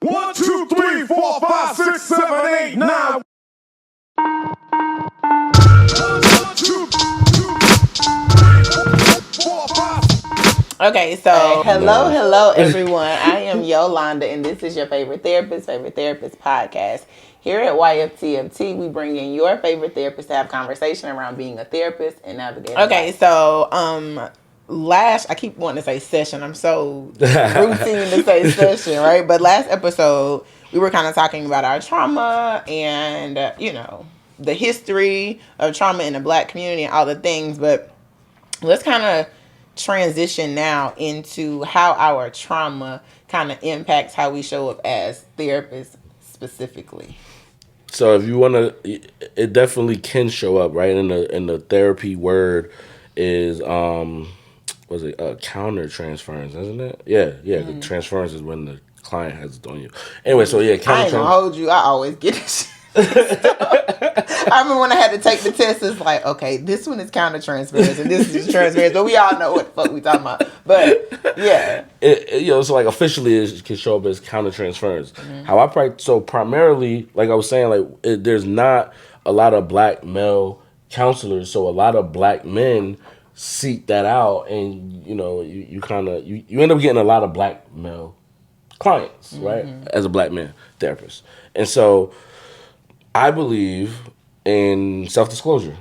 1, 2, 3, 4, 5, 6, 7, 8, 9. Okay, so hello everyone. I am Yolanda, and this is your favorite therapist podcast. Here at YFTFT, we bring in your favorite therapist to have conversation around being a therapist and navigating. Okay, so I keep wanting to say session. I'm so routine to say session, right? But last episode, we were kind of talking about our trauma and the history of trauma in the Black community and all the things. But let's kind of transition now into how our trauma kind of impacts how we show up as therapists specifically. So if you want to, it definitely can show up, right? In the therapy word is counter transference, isn't it? Yeah. Mm-hmm. Transference is when the client has it on you. Anyway, so yeah, I ain't gonna hold you. I always get this. I remember when I had to take the test, it's like, okay, this one is counter transference and this is transference, but we all know what the fuck we talking about. But yeah, so like officially it can show up as counter transference. Mm-hmm. How I practice, so primarily, like I was saying, there's not a lot of Black male counselors, so a lot of Black men seek that out, and you kind of you end up getting a lot of Black male clients, mm-hmm. right, as a Black man therapist, and so I believe in self-disclosure.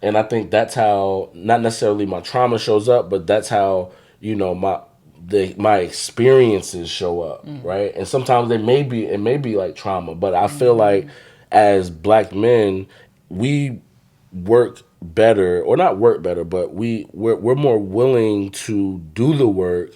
And I think that's how, not necessarily my trauma shows up, but that's how, my experiences show up, right? And sometimes it may be like trauma, but I feel like as Black men, we work better, or not work better, but we're more willing to do the work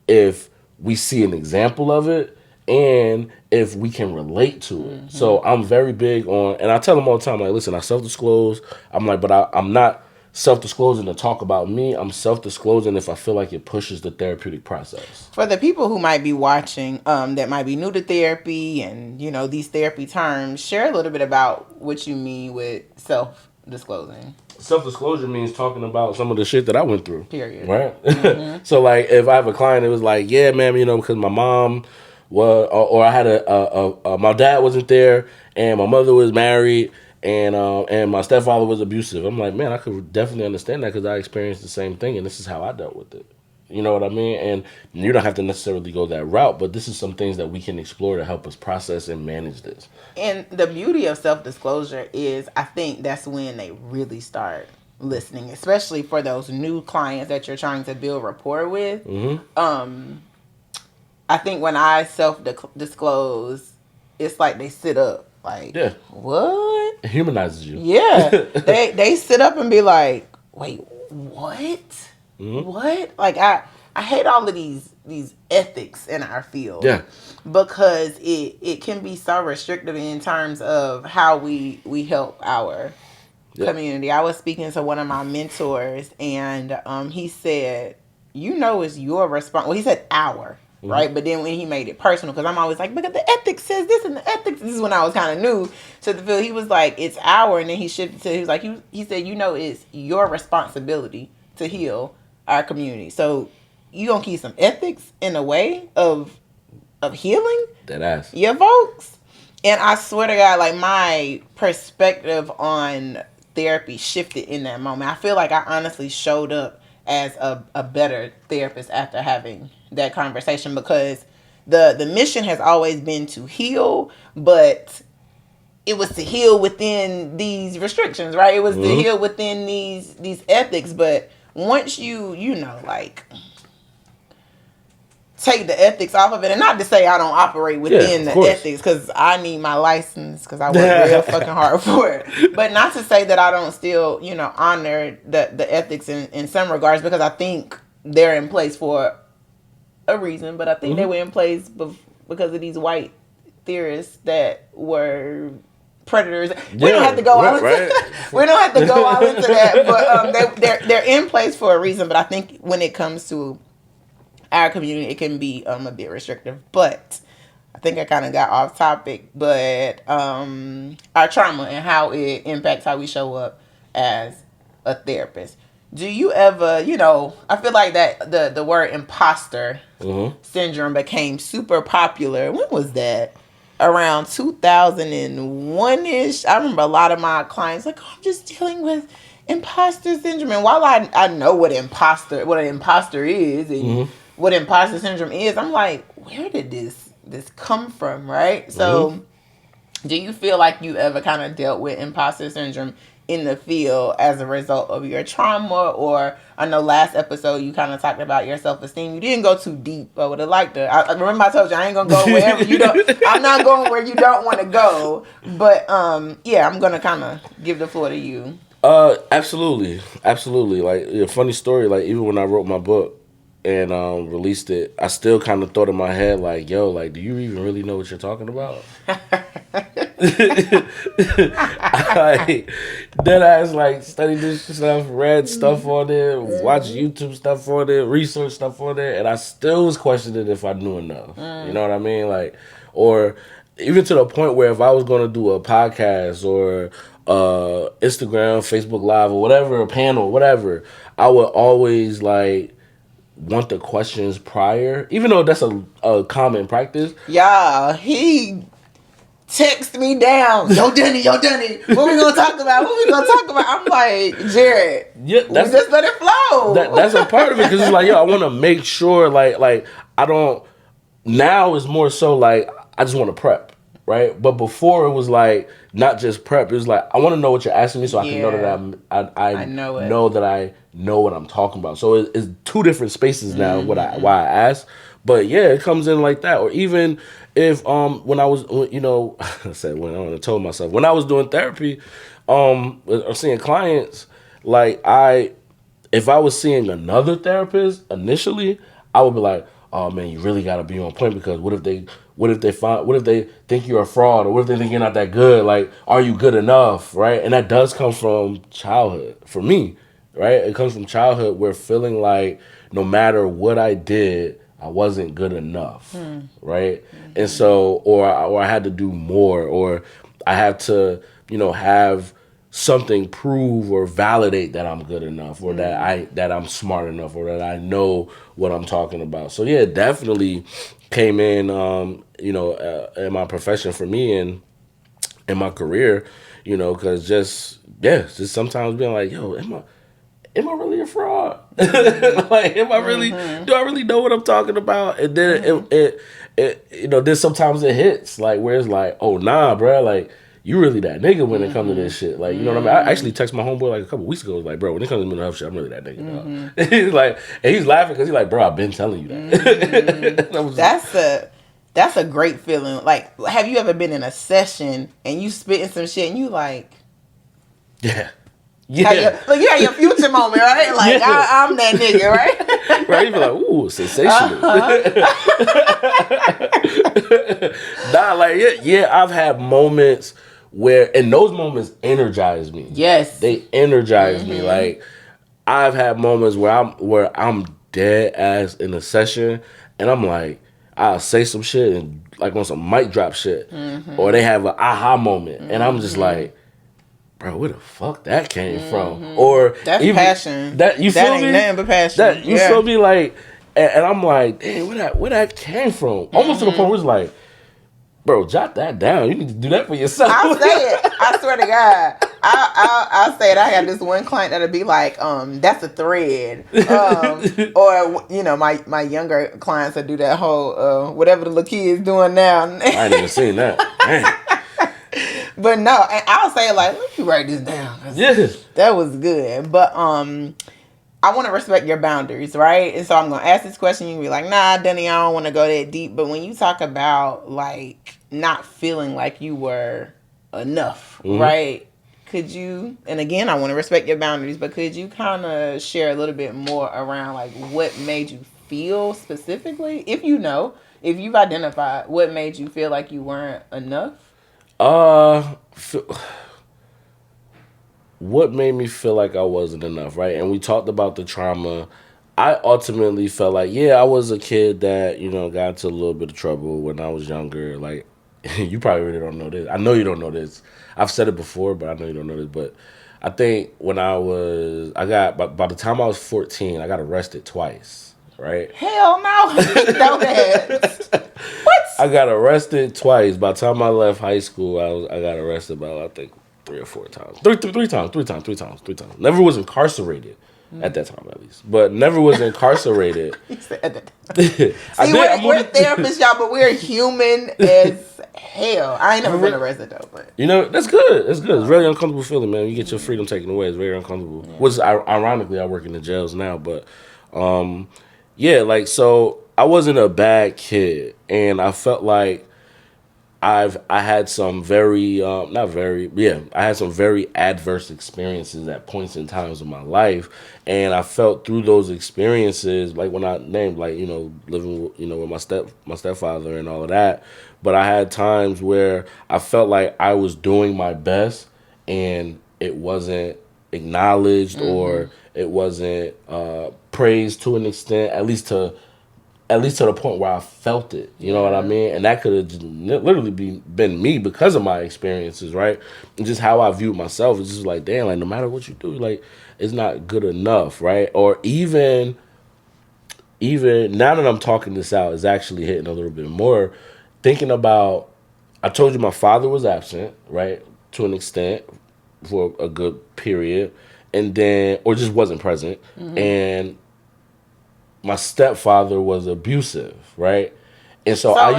if we see an example of it, and if we can relate to it. Mm-hmm. So I'm very big on, and I tell them all the time, like, listen, I self-disclose. I'm like, but I'm not self-disclosing to talk about me. I'm self-disclosing if I feel like it pushes the therapeutic process. For the people who might be watching, that might be new to therapy and, these therapy terms, share a little bit about what you mean with self-disclosing. Self-disclosure means talking about some of the shit that I went through. Period. Right? Mm-hmm. So, like, if I have a client that was like, yeah, man, because my mom... Well, or I had my dad wasn't there, and my mother was married, and my stepfather was abusive. I'm like, man, I could definitely understand that because I experienced the same thing, and this is how I dealt with it. You know what I mean? And you don't have to necessarily go that route, but this is some things that we can explore to help us process and manage this. And the beauty of self-disclosure is, I think that's when they really start listening, especially for those new clients that you're trying to build rapport with. Mm-hmm. I think when I self-disclose, it's like they sit up. Like, yeah. What? It humanizes you. Yeah. they sit up and be like, wait, what? Mm-hmm. What? Like, I hate all of these ethics in our field. Yeah. Because it can be so restrictive in terms of how we help our community. I was speaking to one of my mentors, and he said, it's your response. Well, he said our. Right, but then when he made it personal, because I'm always like, because the ethics says this, and the ethics. This is when I was kind of new to the field. He was like, it's our, and then he shifted to. He was like, he said, it's your responsibility to heal our community. So you gonna keep some ethics in the way of healing that ass your folks. And I swear to God, like, my perspective on therapy shifted in that moment. I feel like I honestly showed up as a better therapist after having that conversation, because the mission has always been to heal, but it was to heal within these restrictions, right? It was to heal within these ethics. But once you take the ethics off of it, and not to say I don't operate within the ethics, because I need my license, because I work real fucking hard for it, but not to say that I don't still honor the ethics in some regards, because I think they're in place for a reason, but I think they were in place because of these white theorists that were predators. We don't have to go all into we don't have to go all into that, but they're in place for a reason. But I think when it comes to our community, it can be a bit restrictive. But I think I kind of got off topic. But our trauma and how it impacts how we show up as a therapist. Do you ever, I feel like that the word imposter syndrome became super popular. When was that? Around 2001-ish. I remember a lot of my clients like, oh, I'm just dealing with imposter syndrome. And while I know what an imposter is and what imposter syndrome is, I'm like, where did this come from, right? So do you feel like you ever kind of dealt with imposter syndrome in the field as a result of your trauma? Or I know last episode you kind of talked about your self-esteem. You didn't go too deep. I would have liked to. I remember I told you I ain't gonna go wherever you don't. I'm not going where you don't want to go. But yeah, I'm gonna kind of give the floor to you. Absolutely. Like, a funny story. Like, even when I wrote my book and released it, I still kind of thought in my head, like, yo, like, do you even really know what you're talking about? I dead ass, like, studied this stuff, read stuff on it, watched YouTube stuff on it, research stuff on it, and I still was questioning if I knew enough. You know what I mean? Like, or even to the point where if I was going to do a podcast or Instagram, Facebook Live, or whatever, a panel, whatever, I would always, like, want the questions prior, even though that's a common practice. Yeah, he text me down. Yo, Denny. What we gonna talk about? I'm like, Jared. Yeah, we just let it flow. That's a part of it, because it's like, yo, I want to make sure, like I don't. Now it's more so like I just want to prep, right? But before it was like not just prep. It was like I want to know what you're asking me, so I can know that I know that I know what I'm talking about. So it's two different spaces now. Why I ask, but yeah, it comes in like that. Or even if when I was I told myself when I was doing therapy, or seeing clients, like if I was seeing another therapist initially, I would be like, oh man, you really gotta be on point, because what if they think you're a fraud, or what if they think you're not that good? Like, are you good enough, right? And that does come from childhood for me, right? It comes from childhood, where feeling like no matter what I did, I wasn't good enough, right? And so, or I had to do more, or I had to, have something prove or validate that I'm good enough, or that I'm smart enough, or that I know what I'm talking about. So yeah, it definitely came in, in my profession for me and in my career, because just sometimes being like, yo, am I really a fraud? Like, do I really know what I'm talking about? And then then sometimes it hits, like, where it's like, oh nah, bro, like, you really that nigga when it comes to this shit. Like, you know what I mean? I actually texted my homeboy like a couple weeks ago, like, bro, when it comes to mental health shit, I'm really that nigga, dog. He's like, and he's laughing because he's like, bro, I've been telling you that. That's a great feeling. Like, have you ever been in a session and you spitting some shit and you like, yeah. You had your future moment, right? Like, yeah. I'm that nigga, right? Right, you be like, ooh, sensational. Nah, like, yeah, I've had moments where, and those moments energize me. Yes. They energize me. Like, I've had moments where I'm dead ass in a session, and I'm like, I'll say some shit, and like on some mic drop shit, or they have an aha moment, and I'm just like, bro, where the fuck that came from? Or that's even passion. That you that feel ain't me? Nothing but passion. That you feel me? Like, and I'm like, damn, where that came from? Almost to the point where it's like, bro, jot that down. You need to do that for yourself. I'll say it. I swear to God. I'll say it. I have this one client that'll be like, that's a thread. Or, my younger clients that do that whole, whatever the little kids doing now. I ain't even seen that. Damn. But no, and I'll say it like, let me write this down. Yes. That was good. But I want to respect your boundaries, right? And so I'm going to ask this question. You can be like, nah, Denny, I don't want to go that deep. But when you talk about, like, not feeling like you were enough, right? Could you, and again, I want to respect your boundaries, but could you kind of share a little bit more around, like, what made you feel specifically? If you've identified what made you feel like you weren't enough? What made me feel like I wasn't enough, right? And we talked about the trauma. I ultimately felt like, yeah, I was a kid that, got into a little bit of trouble when I was younger. Like, you probably really don't know this. I know you don't know this. I've said it before, but I know you don't know this. But I think when I got by the time I was 14, I got arrested twice. Right? Hell no, I didn't know that. What? I got arrested twice. By the time I left high school, I got arrested about I think 3 or 4 times. Three times. Never was incarcerated at that time, at least. But never was incarcerated. You said that. See, we're therapists, y'all, but we're human as hell. I ain't never been arrested though, but you know that's good. It's good. It's a very uncomfortable feeling, man. You get your freedom taken away. It's very uncomfortable. Yeah. Which ironically, I work in the jails now, but yeah, like so. I wasn't a bad kid, and I felt like I had some I had some very adverse experiences at points in times of my life, and I felt through those experiences, like when I named, like, you know, living, you know, with my stepfather and all of that, but I had times where I felt like I was doing my best, and it wasn't acknowledged or it wasn't praised to an extent, at least to the point where I felt it, you know what I mean? And that could have literally been me because of my experiences, right? And just how I viewed myself. It's just like, damn, like no matter what you do, like it's not good enough, right? Or even now that I'm talking this out, it's actually hitting a little bit more. Thinking about, I told you my father was absent, right? To an extent for a good period. And then, or just wasn't present. And my stepfather was abusive, right? And so I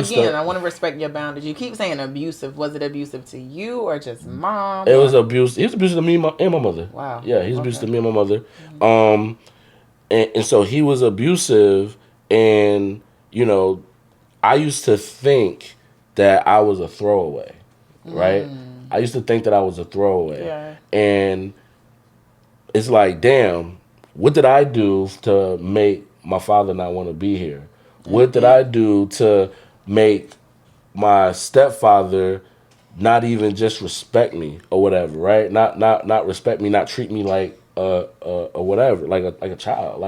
want to respect your boundaries. You keep saying abusive. Was it abusive to you or just mom? It was abuse. He was abusive to me and my mother. Wow. Yeah, he was abusive to me and my mother. And so he was abusive, and you know, I used to think that I was a throwaway, right? I used to think that I was a throwaway, and it's like, damn, what did I do to make my father not want to be here? What did I do to make my stepfather not even just respect me or whatever, right? Not respect me, not treat me like or whatever, like a child,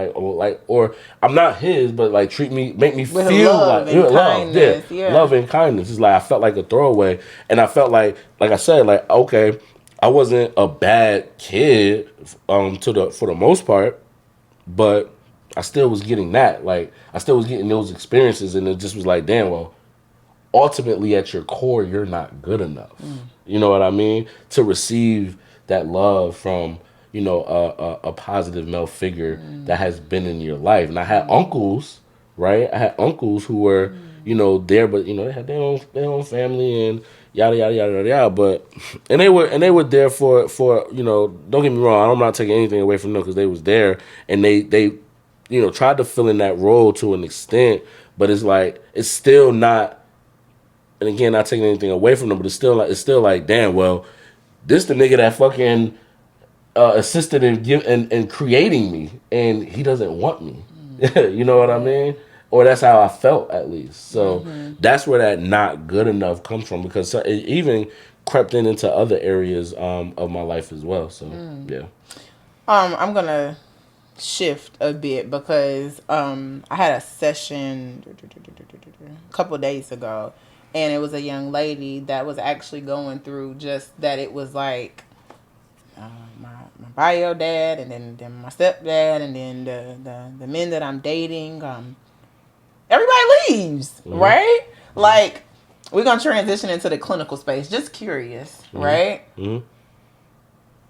or I'm not his, but like make me with feel love like and kindness, love and kindness. It's like I felt like a throwaway, and I felt like I said, like, okay, I wasn't a bad kid for the most part, but I still was getting that. Like, I still was getting those experiences, and it just was like, damn, well, ultimately at your core, you're not good enough. You know what I mean? To receive that love from, you know, a positive male figure that has been in your life. And I had uncles, right? I had uncles who were, you know, there, but, you know, they had their own family and yada, yada, yada, yada, yada. But, and they were there for, you know, don't get me wrong, I'm not taking anything away from them because they was there, and they you know, tried to fill in that role to an extent, but it's like, it's still not, and again, not taking anything away from them, but it's still like, damn, well, this the nigga that fucking assisted in creating me, and he doesn't want me. You know what I mean? Or that's how I felt, at least. So that's where that not good enough comes from, because it even crept into other areas of my life as well. So yeah. I'm gonna shift a bit because I had a session a couple days ago, and it was a young lady that was actually going through just that. It was like my bio dad, and then my stepdad, and then the men that I'm dating. Everybody leaves, right? Like, we're gonna transition into the clinical space. Just curious, right?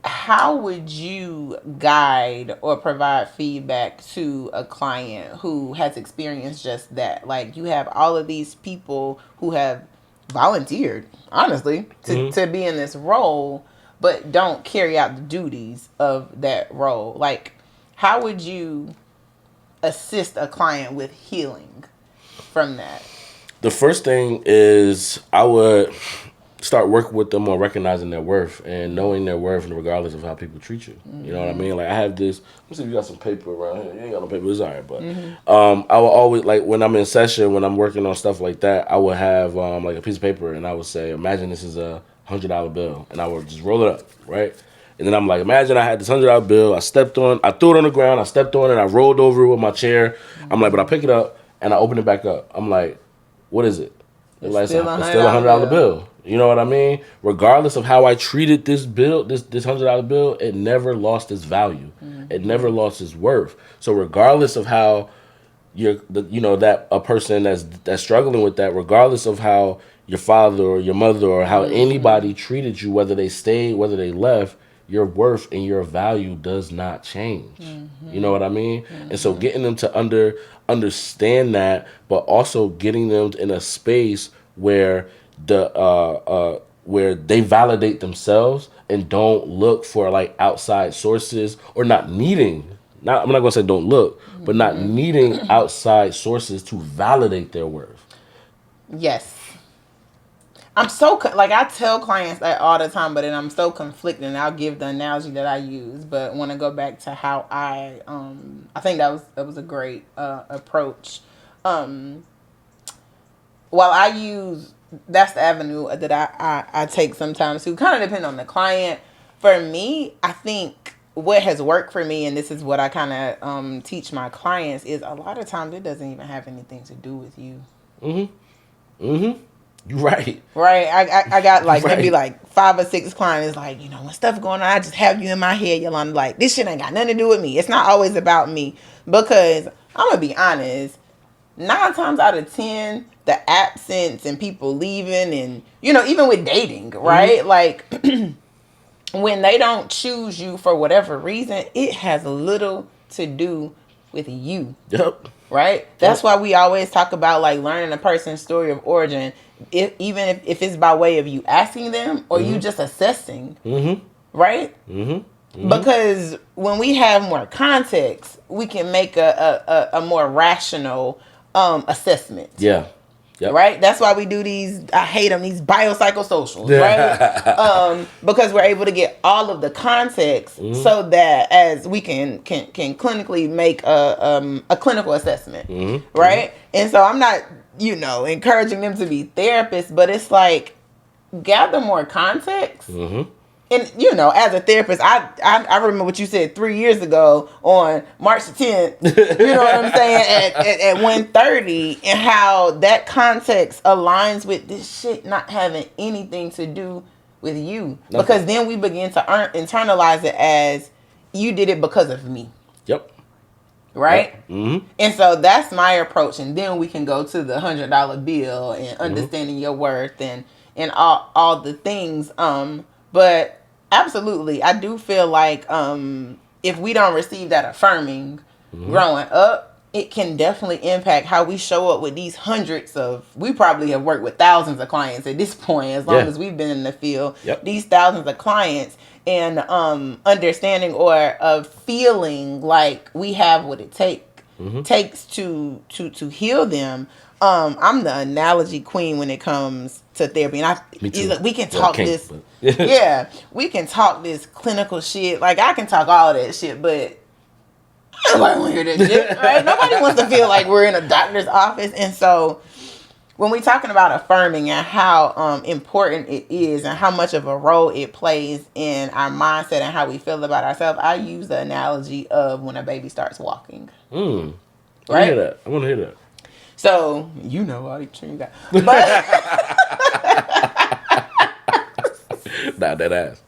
How would you guide or provide feedback to a client who has experienced just that? Like, you have all of these people who have volunteered, honestly, to be in this role, but don't carry out the duties of that role. Like, how would you assist a client with healing from that? The first thing is I would start working with them on recognizing their worth and knowing their worth, regardless of how people treat you. You know what I mean? Like, I have this. Let's see if you got some paper around here. You ain't got no paper. It's all right, but I will always, like, when I'm in session, when I'm working on stuff like that, I would have like a piece of paper, and I would say, imagine this is a $100 bill, and I would just roll it up, right? And then I'm like, imagine I had this $100 bill. I threw it on the ground. I stepped on it. I rolled over it with my chair. I'm like, but I pick it up and I open it back up. I'm like, what is it? It's still a $100 bill. You know what I mean? Regardless of how I treated this bill, this $100 bill, it never lost its value. It never lost its worth. So regardless of how that a person that's struggling with that, regardless of how your father or your mother or how anybody treated you, whether they stayed, whether they left, your worth and your value does not change. You know what I mean? And so getting them to understand that, but also getting them in a space where where they validate themselves and don't look for like outside sources, or not needing. I'm not gonna say don't look, but not needing outside sources to validate their worth. Yes. I'm so, like, I tell clients that all the time, but then I'm so conflicted, and I'll give the analogy that I use, but want to go back to how I think that was a great approach. While I use, that's the avenue that I take sometimes to kind of depend on the client. For me, I think what has worked for me, and this is what I kind of teach my clients, is a lot of times it doesn't even have anything to do with you. You're right. Right. I got like maybe like 5 or 6 clients like, when stuff going on, I just have you in my head, Yolanda. Like, this shit ain't got nothing to do with me. It's not always about me. Because I'm going to be honest, 9 times out of 10, the absence and people leaving and, even with dating, right? Like, when they don't choose you for whatever reason, it has little to do with you. Yep. Right? That's why we always talk about like learning a person's story of origin, even if it's by way of you asking them or you just assessing. Right? Because when we have more context, we can make a more rational assessment. Yeah. Yep. Right? That's why we do these, I hate them, these biopsychosocials, right? Because we're able to get all of the context so that as we can clinically make a clinical assessment, right? And so I'm not, encouraging them to be therapists, but it's like, gather more context. And, as a therapist, I remember what you said 3 years ago on March the 10th, you know what I'm saying, at 1:30, and how that context aligns with this shit not having anything to do with you. Nothing. Because then we begin to internalize it as, you did it because of me. Yep. Right? Yep. And so that's my approach. And then we can go to the $100 bill and understanding your worth and all the things. But absolutely, I do feel like if we don't receive that affirming growing up, it can definitely impact how we show up with these hundreds of, we probably have worked with thousands of clients at this point, as long as we've been in the field, these thousands of clients, and understanding or of feeling like we have what it takes to heal them. I'm the analogy queen when it comes to therapy, and we can talk this. We can talk this clinical shit. Like, I can talk all of that shit, but nobody want to hear that shit, right? Nobody wants to feel like we're in a doctor's office. And so, when we're talking about affirming and how important it is and how much of a role it plays in our mindset and how we feel about ourselves, I use the analogy of when a baby starts walking. Right? I want to hear that. So, all the tree you got. But Nah, that ass.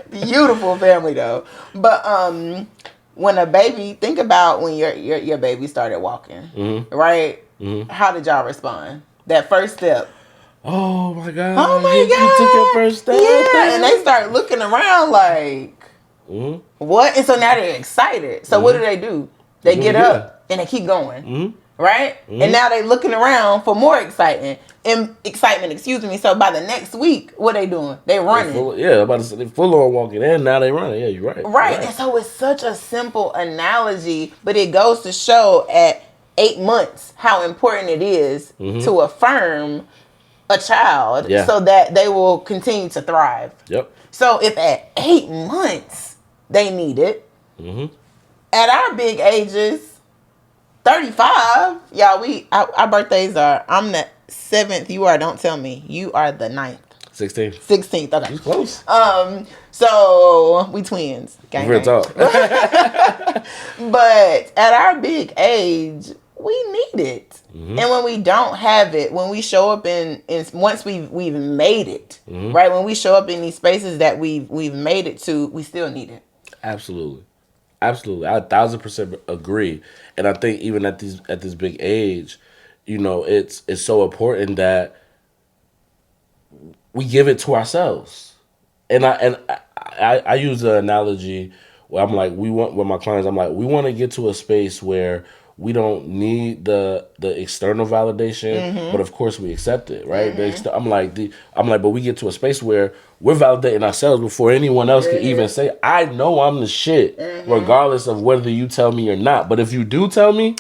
Beautiful family though. But when a baby, think about when your baby started walking, right? How did y'all respond? That first step. Oh my God. Oh my God. You took your first step. Yeah, and they start looking around like, what? And so now they're excited. So what do? They get up and they keep going. Right? And now they looking around for more excitement. So by the next week, what they doing? They running. About to say they full on walking, and now they running. Yeah, you're right. Right. And so it's such a simple analogy, but it goes to show at 8 months how important it is to affirm a child so that they will continue to thrive. Yep. So if at 8 months they need it, at our big ages, 35, y'all, our birthdays are, I'm the 7th, you are, don't tell me, you are the 9th. 16th, okay. You close. So, we twins. Real talk. But at our big age, we need it. And when we don't have it, when we show up in once we've made it, right? When we show up in these spaces that we've made it to, we still need it. Absolutely. Absolutely. I 1,000% agree. And I think even at this big age, you know, it's so important that we give it to ourselves. And I use the analogy where I'm like, with my clients, I'm like, we want to get to a space where we don't need the external validation, but of course we accept it, right? I'm like, but we get to a space where we're validating ourselves before anyone else can even say, I know I'm the shit, regardless of whether you tell me or not. But if you do tell me,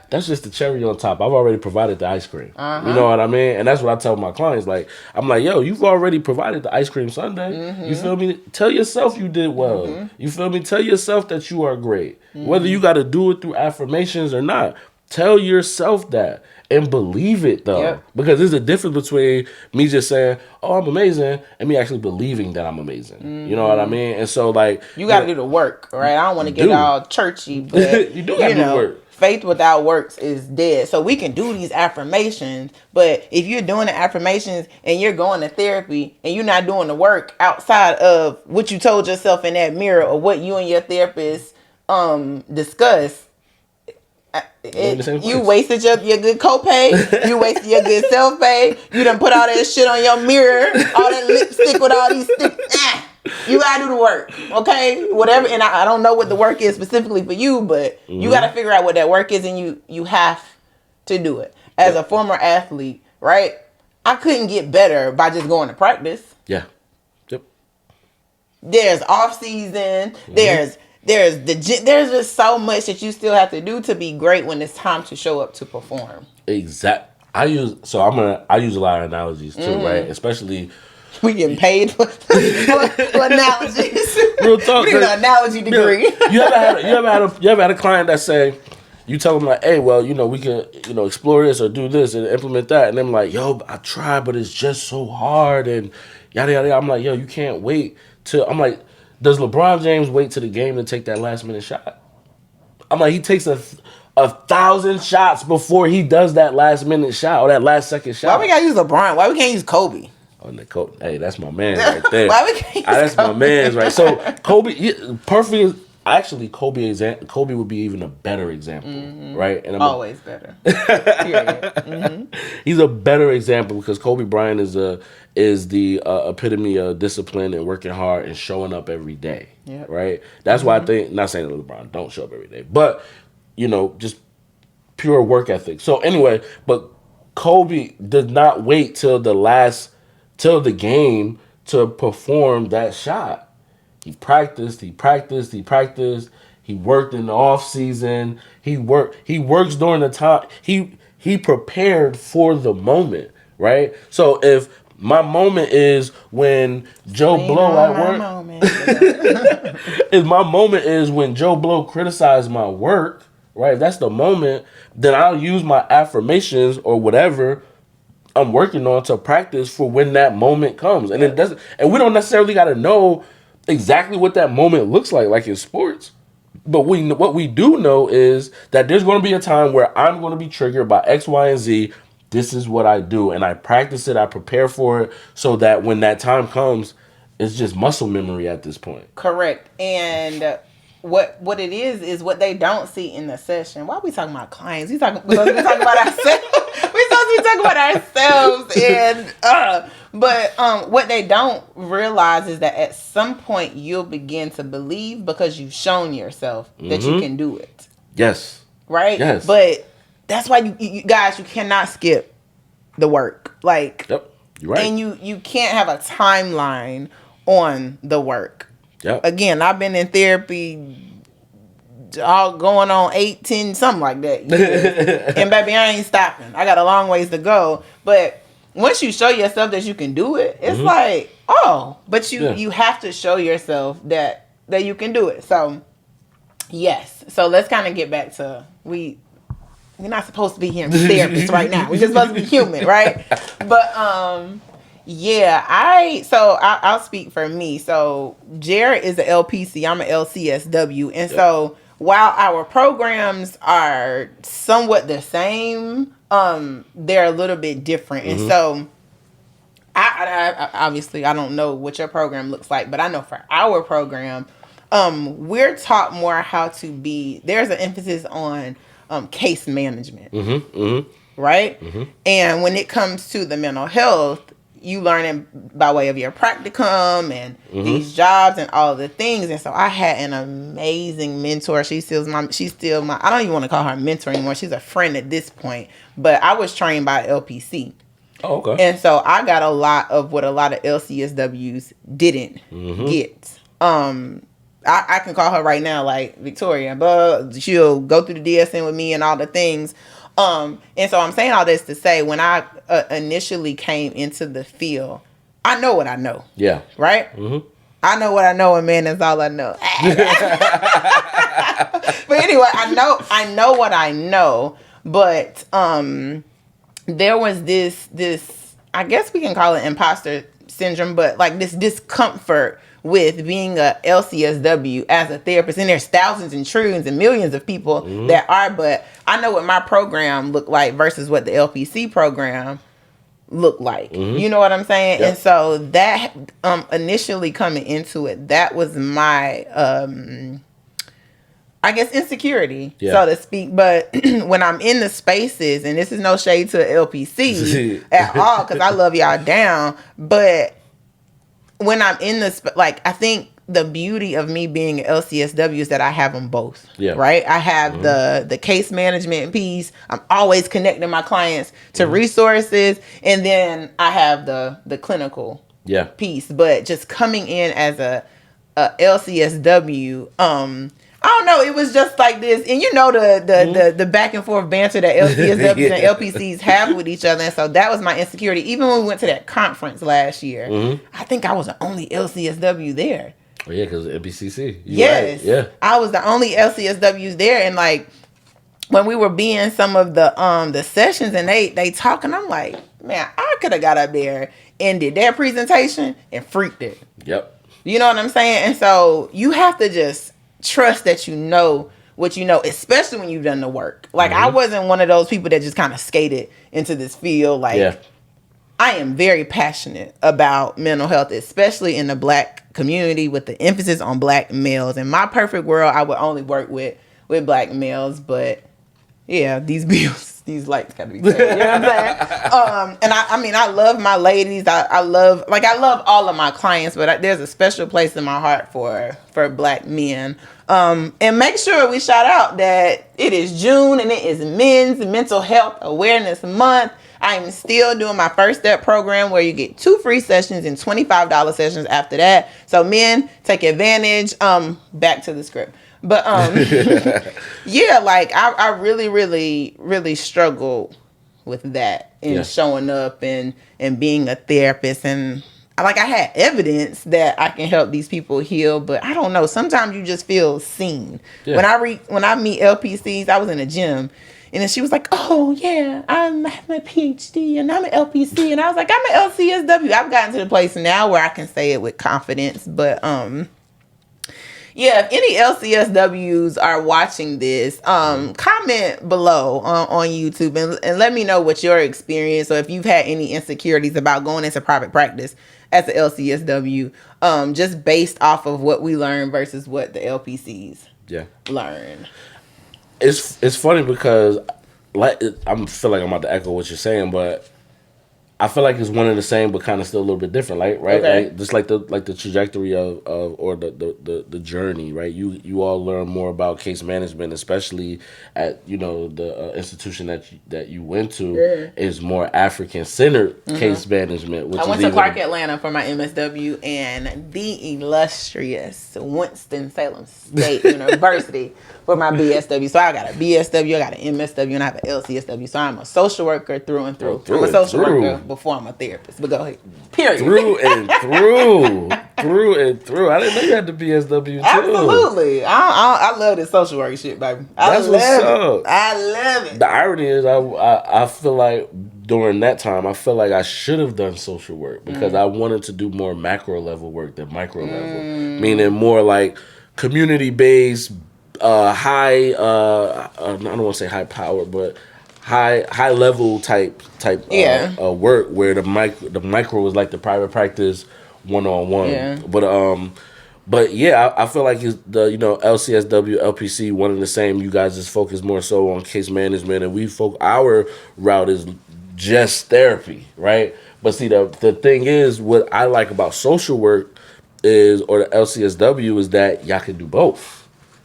that's just the cherry on top. I've already provided the ice cream. You know what I mean? And that's what I tell my clients. Like, I'm like, yo, you've already provided the ice cream sundae. You feel me? Tell yourself you did well. You feel me? Tell yourself that you are great. Whether you got to do it through affirmations or not, tell yourself that and believe it though, because there's a difference between me just saying, "Oh, I'm amazing," and me actually believing that I'm amazing. You know what I mean? And so, like, you got to do the work, right? I don't want to get all churchy, but you do got to do the work. Faith without works is dead. So we can do these affirmations, but if you're doing the affirmations and you're going to therapy and you're not doing the work outside of what you told yourself in that mirror or what you and your therapist discuss, you wasted your good copay, you wasted your good self-pay, you done put all that shit on your mirror, all that lipstick with all these sticks. You gotta do the work, okay? Whatever, and I don't know what the work is specifically for you, but you gotta figure out what that work is, and you have to do it. As a former athlete, right? I couldn't get better by just going to practice. Yeah. Yep. There's off season. There's just so much that you still have to do to be great when it's time to show up to perform. Exactly. I use a lot of analogies too, right? Especially. We getting paid for analogies. Real talk. We need an analogy degree. You ever had a client that say, you tell them like, hey, well, you know, we can, you know, explore this or do this and implement that, and them like, yo, I tried, but it's just so hard and yada yada. I'm like, yo, you can't wait till. I'm like, does LeBron James wait to the game to take that last minute shot? I'm like, he takes a 1,000 shots before he does that last minute shot or that last second shot. Why we gotta use LeBron? Why we can't use Kobe? Oh, hey, that's my man right there. Why we can't use that's Kobe? my man's right. So Kobe, perfect. Actually, Kobe would be even a better example, right? And always better. Period. He's a better example because Kobe Bryant is the epitome of discipline and working hard and showing up every day, right? That's why I think, not saying that LeBron don't show up every day, but you know, just pure work ethic. So anyway, but Kobe did not wait till the game to perform that shot. He practiced. He worked in the off season. He works during the time. He prepared for the moment, right? So if my moment is when Joe Blow at work, if my moment is when Joe Blow criticized my work, right? If that's the moment, then I'll use my affirmations or whatever I'm working on to practice for when that moment comes. And it doesn't, and we don't necessarily got to know exactly what that moment looks like in sports. But what we do know is that there's going to be a time where I'm going to be triggered by X, Y, and Z. This is what I do. And I practice it. I prepare for it so that when that time comes, it's just muscle memory at this point. Correct. And what it is what they don't see in the session. Why are we talking about clients? We're talking about ourselves. We're supposed to be talking about ourselves. And but what they don't realize is that at some point you'll begin to believe because you've shown yourself that you can do it. Yes. Right? Yes. But that's why you guys, you cannot skip the work. Like, yep, you're right. And you can't have a timeline on the work. Yep. Again, I've been in therapy all going on 8, 10, something like that. And baby, I ain't stopping. I got a long ways to go. But once you show yourself that you can do it, it's like, oh, but you have to show yourself that you can do it. So, yes. So let's kind of get back to, we're not supposed to be here therapists right now. We're just supposed to be human, right? But, yeah, I'll speak for me. So Jared is an LPC. I'm an LCSW. And so while our programs are somewhat the same, they're a little bit different. And so I obviously I don't know what your program looks like, but I know for our program, we're taught more how to be. There's an emphasis on case management, right? And when it comes to the mental health, you learn it by way of your practicum and these jobs and all of the things. And so I had an amazing mentor. She's still my. I don't even want to call her a mentor anymore. She's a friend at this point. But I was trained by LPC. Oh, okay. And so I got a lot of what a lot of LCSWs didn't get. I can call her right now, like Victoria, but she'll go through the DSM with me and all the things. And so I'm saying all this to say, when I initially came into the field, I know what I know. Yeah. Right? I know what I know, and man, that's all I know. But anyway, I know what I know, but there was this, I guess we can call it imposter syndrome, but like this discomfort with being a LCSW as a therapist. And there's thousands and trillions and millions of people that are, but I know what my program looked like versus what the LPC program looked like. You know what I'm saying? Yep. And so that initially coming into it, that was my I guess insecurity, so to speak. But when I'm in the spaces, and this is no shade to LPC at all, because I love y'all down, but when I'm in the like, I think the beauty of me being an LCSW is that I have them both. Yeah. Right. I have the case management piece. I'm always connecting my clients to resources, and then I have the clinical piece. But just coming in as a LCSW, I don't know. It was just like this, and you know the back and forth banter that LCSWs and LPCs have with each other, and so that was my insecurity. Even when we went to that conference last year, I think I was the only LCSW there. Oh yeah, because MBCC. Yes, right. Yeah, I was the only LCSWs there, and like when we were being some of the sessions, and they talking, I'm like, man, I could have got up there and did their presentation and freaked it. Yep. You know what I'm saying? And so you have to just trust that you know what you know, especially when you've done the work. Like I wasn't one of those people that just kind of skated into this field. Like I am very passionate about mental health, especially in the Black community, with the emphasis on Black males. In my perfect world, I would only work with Black males, but yeah, these bills, these lights gotta be paid. You know what I'm saying? And I mean, I love my ladies. I love all of my clients, but there's a special place in my heart for Black men. And make sure we shout out that it is June and it is Men's Mental Health Awareness Month. I'm still doing my First Step program where you get 2 free sessions and $25 sessions after that. So men, take advantage. Back to the script. But yeah, like I really, really, really struggled with that in showing up and being a therapist, and like I had evidence that I can help these people heal, but I don't know. Sometimes you just feel seen. Yeah. When I meet LPCs, I was in a gym, and then she was like, "Oh yeah, I'm a PhD and I'm an LPC," and I was like, "I'm an LCSW." I've gotten to the place now where I can say it with confidence, but yeah, if any LCSWs are watching this, comment below on YouTube and let me know what your experience, or if you've had any insecurities about going into private practice as an LCSW, just based off of what we learn versus what the LPCs learn. It's funny because I feel like I'm about to echo what you're saying, but I feel like it's one and the same, but kind of still a little bit different, right? Okay. Like, just like the trajectory of or the journey, right? You all learn more about case management, especially at the institution that you went to is more African centered case management. Which I went to Clark Atlanta for my MSW and the illustrious Winston-Salem State University for my BSW. So I got a BSW, I got an MSW, and I have an LCSW. So I'm a social worker through and through. I'm a social worker before I'm a therapist. But go ahead. Period. Through and through. Through and through. I didn't know you had the BSW too. Absolutely. I love this social work shit, baby. I love it. The irony is I feel like during that time, I feel like I should have done social work because I wanted to do more macro level work than micro level. Meaning more like community based, high. I don't want to say high power, but high level type work where the micro is like the private practice 1-on-1. Yeah. But yeah, I feel like it's the LCSW, LPC, one and the same. You guys just focus more so on case management, and our route is just therapy, right? But see, the thing is, what I like about social work or the LCSW is that y'all can do both.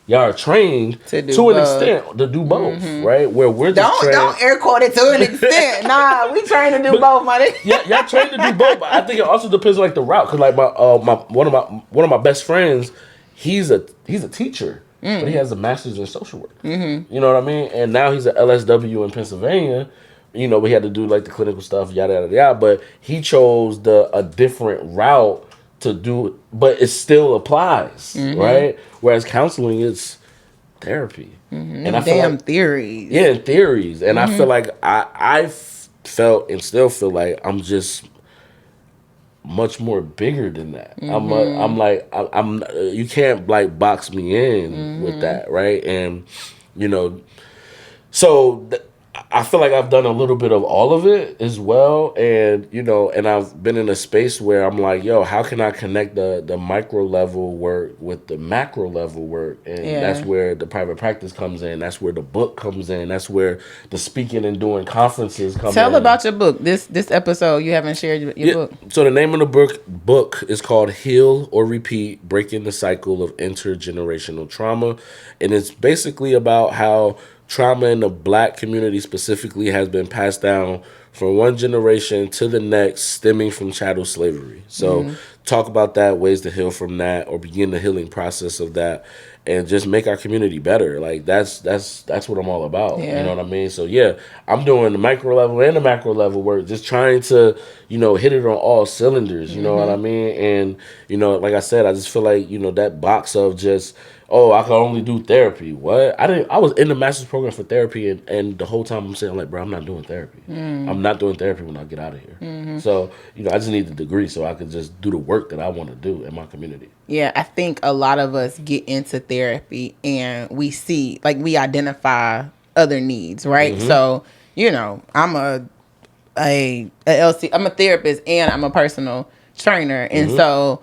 Y'all are trained to an extent to do both, right? Where we're just don't air quote it to an extent. Nah, we trained to do both, money. Yeah, y'all trained to do both. But I think it also depends on like the route. Cause like one of my best friends, he's a teacher, but he has a master's in social work. You know what I mean? And now he's an LSW in Pennsylvania. We had to do like the clinical stuff, yada yada yada. But he chose a different route to do, but it still applies, right? Whereas counseling is therapy, and I feel like theories. Yeah, theories, and I feel like I felt and still feel like I'm just much more bigger than that. I'm you can't like box me in with that, right? And so. I feel like I've done a little bit of all of it as well, and and I've been in a space where I'm like, yo, how can I connect the micro level work with the macro level work, and that's where the private practice comes in. That's where the book comes in. That's where the speaking and doing conferences come in. Tell about your book. This episode you haven't shared your book. So the name of the book is called Heal or Repeat: Breaking the Cycle of Intergenerational Trauma, and it's basically about how trauma in the Black community specifically has been passed down from one generation to the next, stemming from chattel slavery. So talk about that, ways to heal from that, or begin the healing process of that, and just make our community better. Like that's what I'm all about. Yeah. You know what I mean? So yeah, I'm doing the micro level and the macro level work, just trying to, hit it on all cylinders. You know what I mean? And like I said, I just feel like, that box of just, oh, I can only do therapy. What? I was in the master's program for therapy, and the whole time I'm saying, like, bro, I'm not doing therapy. I'm not doing therapy when I get out of here. So, I just need the degree so I could just do the work that I want to do in my community. Yeah, I think a lot of us get into therapy and we see, like, we identify other needs, right? So, I'm a therapist and I'm a personal trainer, and so.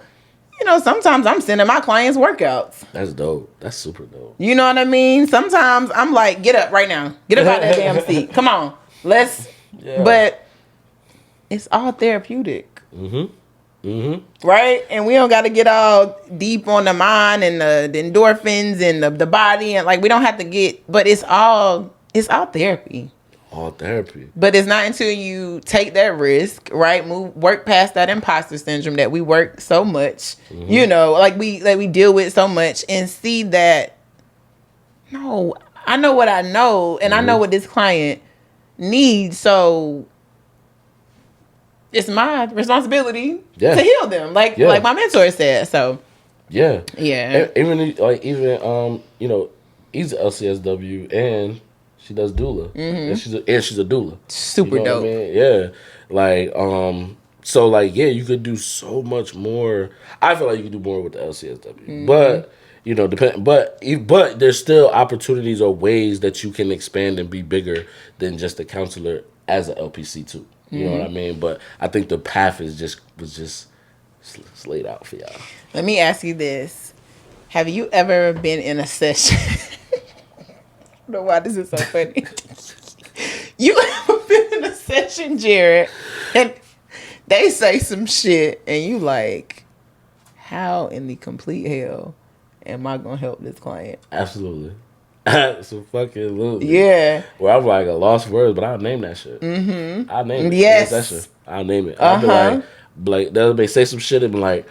Sometimes I'm sending my clients workouts. That's dope. That's super dope. You know what I mean? Sometimes I'm like, get up right now. Get up out that damn seat. Come on. Let's. Yeah. But it's all therapeutic. Right? And we don't got to get all deep on the mind and the endorphins and the body. And like, we don't have to get, but it's all therapy. All therapy. But it's not until you take that risk, right? Work past that imposter syndrome that we work so much, like we deal with so much, and see that, no, I know what I know, and I know what this client needs, so it's my responsibility to heal them, like my mentor said. So even he's LCSW and she does doula, and she's a doula. Super dope. I mean? Yeah, like so like you could do so much more. I feel like you could do more with the LCSW, but but there's still opportunities or ways that you can expand and be bigger than just a counselor as an LPC too. You know what I mean? But I think the path was just laid out for y'all. Let me ask you this: have you ever been in a session? I don't know why this is so funny. You ever been in a session, Jared, and they say some shit, and you like, how in the complete hell am I gonna help this client? Absolutely. So fucking absolutely. Yeah. Well, I'm like a lost words, but I'll name that shit. I'll name it. Yes. I'll name it. I'll be like they'll say some shit and be like,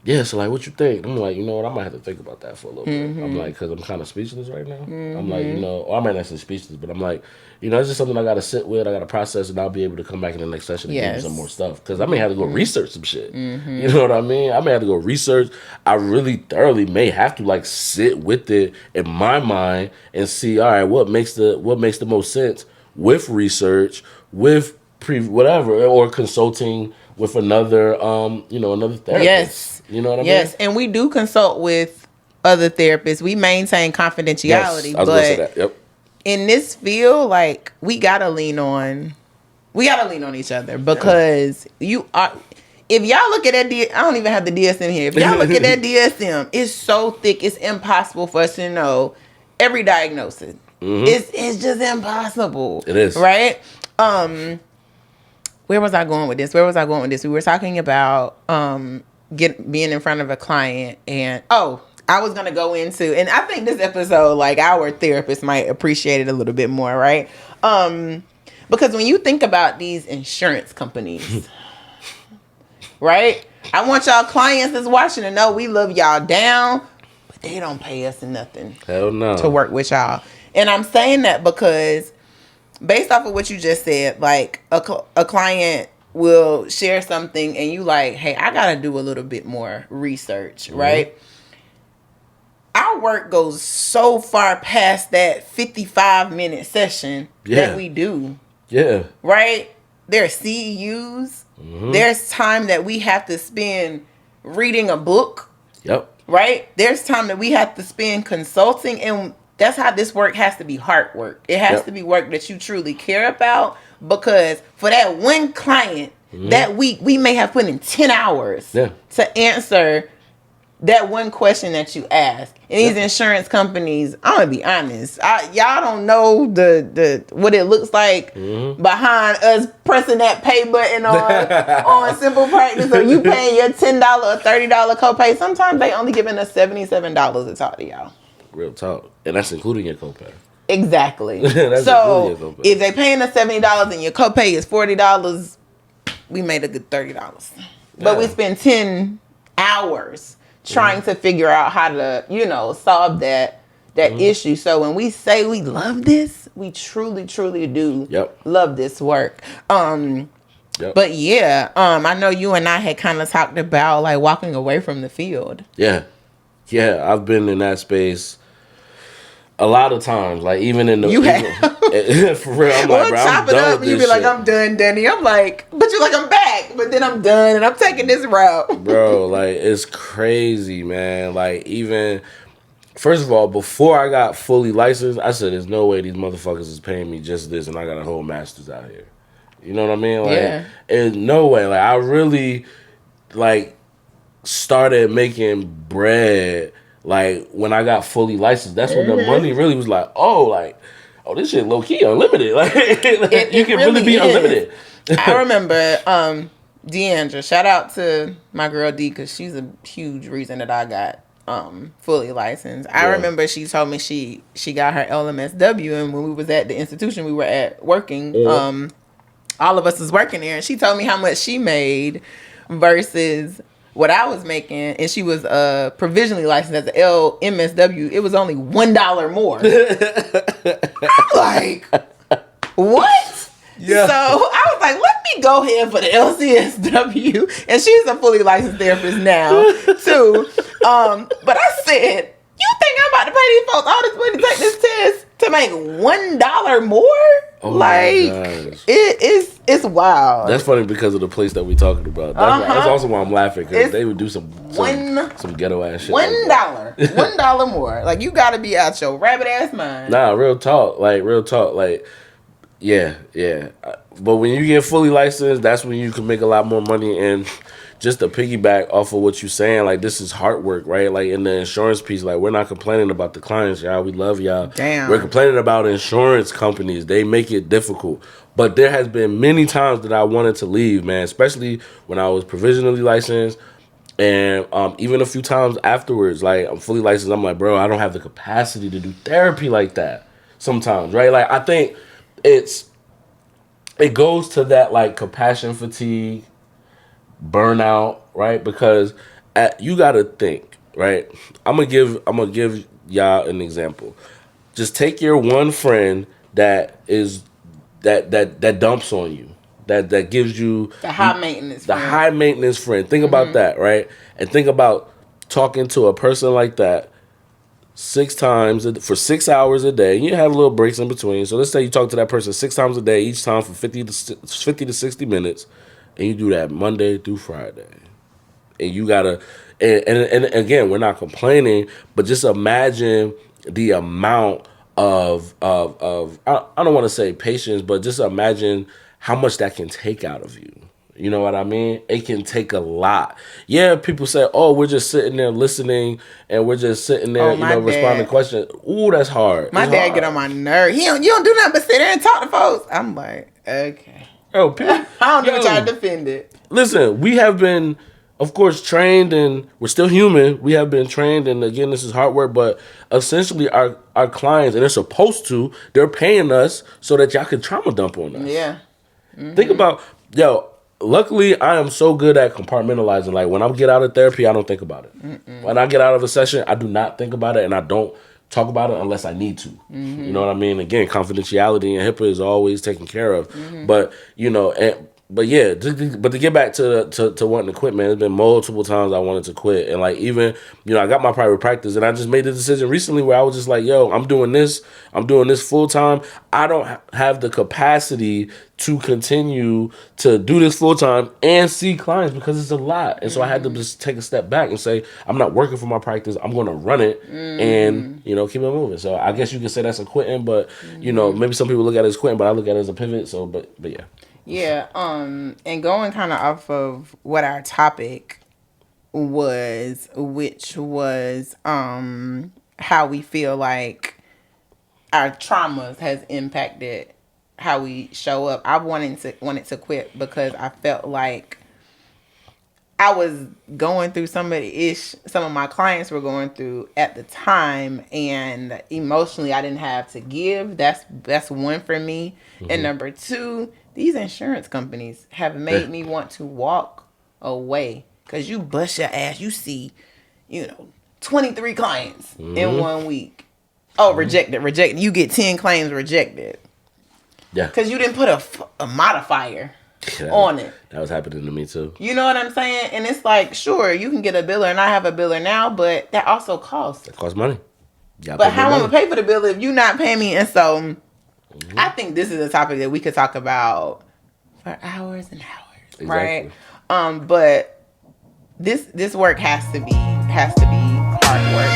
yeah, so like, what you think? I'm like, you know what? I might have to think about that for a little bit. I'm like, because I'm kind of speechless right now. I'm like, or I might not say speechless, but I'm like, it's just something I got to sit with. I got to process, and I'll be able to come back in the next session and give you some more stuff. Because I may have to go research some shit. You know what I mean? I may have to go research. I really thoroughly may have to like sit with it in my mind and see, all right, what makes the most sense with research, with whatever, or consulting with another, another therapist. Yes. You know what I mean? Yes, and we do consult with other therapists. We maintain confidentiality, Yes, I was gonna say that. Yep. In this field, like, we gotta lean on each other, because you are. If y'all look at that, I don't even have the DSM here. If y'all look at that DSM, it's so thick, it's impossible for us to know every diagnosis. It's just impossible. It is. Right? Where was I going with this? We were talking about being in front of a client, and I was gonna go into, and I think this episode, like, our therapist might appreciate it a little bit more, right? Because when you think about these insurance companies, right? I want y'all clients that's watching to know we love y'all down, but they don't pay us nothing. Hell no. To work with y'all. And I'm saying that because based off of what you just said, like, a client will share something and you like, hey, I got to do a little bit more research, right? Our work goes so far past that 55-minute session that we do. Yeah. Right? There are CEUs. There's time that we have to spend reading a book. Yep. Right? There's time that we have to spend consulting, and that's how this work has to be hard work. It has to be work that you truly care about, because for that one client that week, we may have put in 10 hours to answer that one question that you ask. And these insurance companies, I'm gonna be honest, y'all don't know the what it looks like behind us pressing that pay button on Simple Practice, or you paying your $10 or $30 copay. Sometimes they only giving us $77 to talk to y'all. Real talk. And that's including your copay. Exactly. So if they paying us $70 and your copay is $40, we made a good $30. But we spend 10 hours trying to figure out how to, solve that issue. So when we say we love this, we truly, truly do love this work. But yeah, I know you and I had kind of talked about, like, walking away from the field. Yeah, I've been in that space a lot of times, like, even in the... You have? For real, I'm like, bro, I'm done with this shit. Like, I'm done, Danny. I'm like, but you're like, I'm back. But then I'm done, and I'm taking this route. Bro, like, it's crazy, man. Like, even... First of all, before I got fully licensed, I said, there's no way these motherfuckers is paying me just this, and I got a whole master's out here. You know what I mean? Like, there's no way. Like, I really, like, started making bread, like, when I got fully licensed. That's when the money really was like, oh, this shit low-key unlimited. Like, you can really be unlimited. I remember Deandra. Shout out to my girl D, because she's a huge reason that I got fully licensed. I remember she told me she got her LMSW, and when we was at the institution we were at working, all of us was working there, and she told me how much she made versus what I was making, and she was provisionally licensed as an LMSW. It was only $1 more. I'm like, what? Yeah. So I was like, let me go ahead for the LCSW, and she's a fully licensed therapist now too. But I said, you think I'm about to pay these folks all this money to take this test to make $1 more? Oh, like, it's wild. That's funny because of the place that we're talking about. That's also why I'm laughing, because they would do some ghetto ass shit. $1, $1 more. Like, you got to be out your rabbit ass mind. Nah, real talk. Like, yeah. But when you get fully licensed, that's when you can make a lot more money. And just to piggyback off of what you're saying, like, this is hard work, right? Like, in the insurance piece, like, we're not complaining about the clients, y'all. We love y'all. Damn. We're complaining about insurance companies. They make it difficult. But there has been many times that I wanted to leave, man, especially when I was provisionally licensed. And even a few times afterwards, like, I'm fully licensed, I'm like, bro, I don't have the capacity to do therapy like that sometimes, right? Like, I think it goes to that, like, compassion fatigue, burnout, right? Because you got to think, right? I'm gonna give y'all an example. Just take your one friend that dumps on you, that gives you the high maintenance friend. Think about that, right? And think about talking to a person like that 6 times for 6 hours a day. You have little breaks in between. So let's say you talk to that person 6 times a day, each time for 50 to 60 minutes, and you do that Monday through Friday. and you gotta. And again, we're not complaining, but just imagine the amount of I don't want to say patience, but just imagine how much that can take out of you. You know what I mean? It can take a lot. Yeah, people say, "Oh, we're just sitting there listening, and we're just sitting there, responding to questions." Ooh, that's hard. My dad get on my nerves. You don't do nothing but sit there and talk to folks. I'm like, okay. Oh, people, I don't even try to defend it. Listen, we have been, of course, trained, and we're still human. We have been trained, and again, this is hard work, but essentially our clients, and they're supposed to, they're paying us so that y'all can trauma dump on us. Yeah. Think about, luckily, I am so good at compartmentalizing. Like, when I get out of therapy, I don't think about it. When I get out of a session, I do not think about it, and I don't talk about it unless I need to. You know what I mean? Again, confidentiality and HIPAA is always taken care of. But, but to get back to wanting to quit, man, there's been multiple times I wanted to quit. And like, even, I got my private practice, and I just made the decision recently where I was just like, yo, I'm doing this full time. I don't have the capacity to continue to do this full time and see clients because it's a lot. And so I had to just take a step back and say, I'm not working for my practice. I'm going to run it and, keep it moving. So I guess you could say that's a quitting, but, maybe some people look at it as quitting, but I look at it as a pivot. So, but yeah. Yeah, and going kind of off of what our topic was, which was how we feel like our traumas has impacted how we show up. I wanted to quit because I felt like I was going through some of my clients were going through at the time, and emotionally I didn't have to give. That's one for me. And number two, these insurance companies have made me want to walk away because you bust your ass. You see, 23 clients in 1 week. Oh, rejected. You get 10 claims rejected. Yeah. Because you didn't put a modifier on it. That was happening to me too. You know what I'm saying? And it's like, sure, you can get a biller, and I have a biller now, but that also costs. That costs money. But how am I going to pay for the bill if you're not paying me? And so I think this is a topic that we could talk about for hours and hours, exactly. Right? But this work has to be hard work,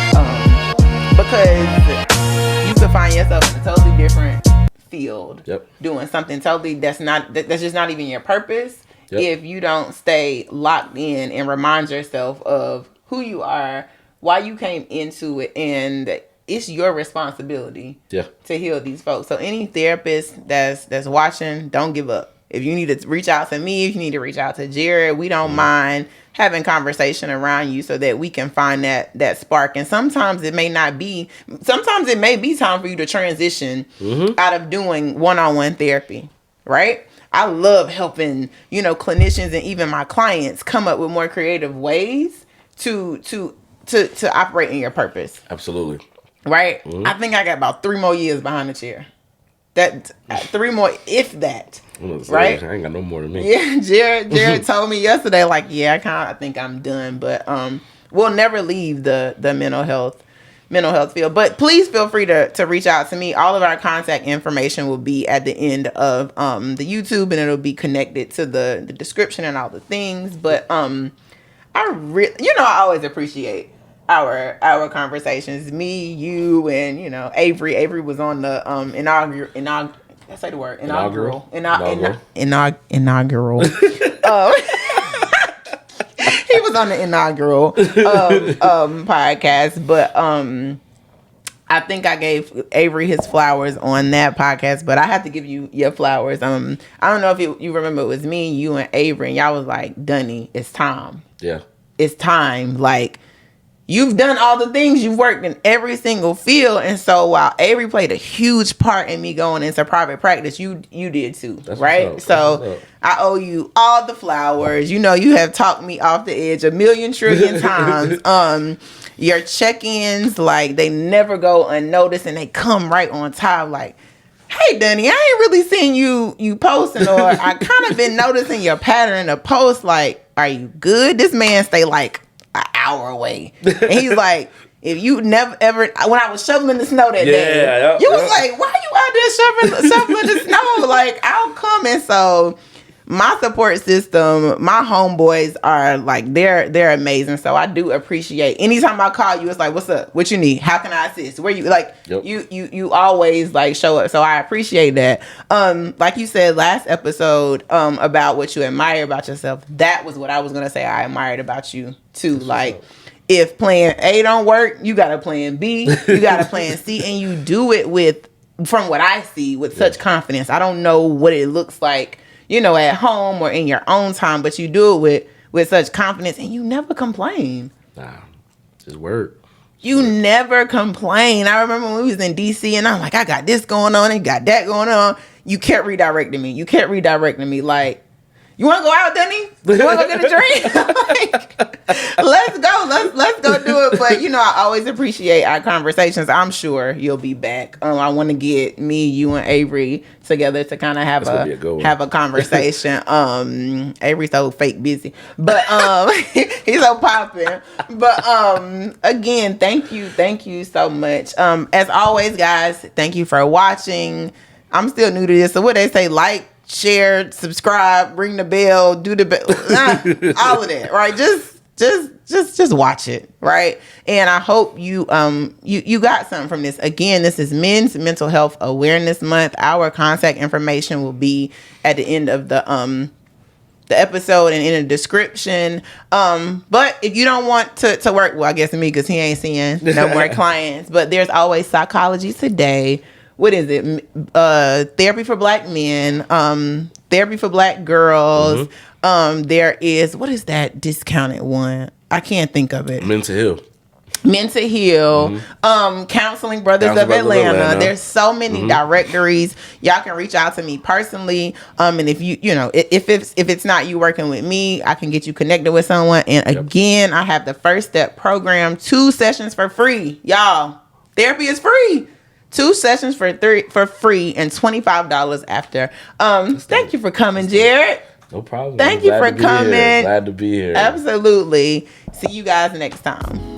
because you could find yourself in a totally different field, doing something totally that's just not even your purpose. If you don't stay locked in and remind yourself of who you are, why you came into it, and it's your responsibility to heal these folks. So any therapist that's watching, don't give up. If you need to reach out to me, if you need to reach out to Jared, we don't mind having conversation around you so that we can find that spark. And sometimes it may be time for you to transition out of doing one-on-one therapy, right? I love helping, clinicians and even my clients come up with more creative ways to operate in your purpose. Absolutely. Right? I think I got about 3 more years behind the chair. That 3 more, if that. Right? I ain't got no more than me. Yeah, Jared told me yesterday, like, I think I'm done. But we'll never leave the mental health field. But please feel free to reach out to me. All of our contact information will be at the end of the YouTube, and it'll be connected to the description and all the things. But I always appreciate our conversations. Me, you, and Avery. Avery was on the inaugural. Let's say the word inaugural. Inaugural. He was on the inaugural podcast, but I think I gave Avery his flowers on that podcast, but I have to give you your flowers. I don't know if you remember, it was me, you, and Avery, and y'all was like, Dunny, it's time. Yeah. It's time. Like, you've done all the things. You've worked in every single field. And so while Avery played a huge part in me going into private practice, you did too. That's right? So I owe you all the flowers. You have talked me off the edge a million trillion times. Your check-ins, like, they never go unnoticed, and they come right on time. Like, hey, Dunny, I ain't really seen you posting, or I kind of been noticing your pattern of posts. Like, are you good? This man stay like an hour away, and he's like, if you never ever, when I was shoveling the snow that day, you was like, why you out there shoveling the snow? Like, I'll come. And so my support system, my homeboys are like they're amazing. So I do appreciate anytime I call you, it's like, what's up? What you need? How can I assist? Where you like you always like show up. So I appreciate that. Like you said last episode, about what you admire about yourself. That was what I was gonna say I admired about you too. Like if plan A don't work, you got a plan B, you got a plan C, and you do it with, from what I see, with such confidence. I don't know what it looks like, at home or in your own time, but you do it with such confidence, and you never complain. Nah, just work. You never complain. I remember when we was in DC, and I'm like, I got this going on and got that going on. You kept redirecting me. Like, you want to go out, Denny? You want to go get a drink? Like, let's go do it. But I always appreciate our conversations. I'm sure you'll be back. I want to get me, you, and Avery together to kind of have a conversation. Avery's so fake busy, but he's so popping. But again, thank you so much. As always, guys, thank you for watching. I'm still new to this, so what they say, like, share, subscribe, ring the bell, do the bell, all of that, right? Just watch it, right? And I hope you got something from this. Again, this is Men's Mental Health Awareness Month. Our contact information will be at the end of the episode and in the description. But if you don't want to work, well, I guess me, because he ain't seeing no more clients. But there's always Psychology Today. What is it? Therapy for Black men, therapy for Black girls. There is, what is that discounted one? I can't think of it. Mental Heal. Counseling Brothers of Atlanta. There's so many directories. Y'all can reach out to me personally. And if if it's not you working with me, I can get you connected with someone. And again, I have the First Step program, 2 sessions for free. Y'all, therapy is free. 2 sessions for free and $25 after. Thank you for coming, Jared. No problem. Thank you for coming. Glad to be here. Absolutely. See you guys next time.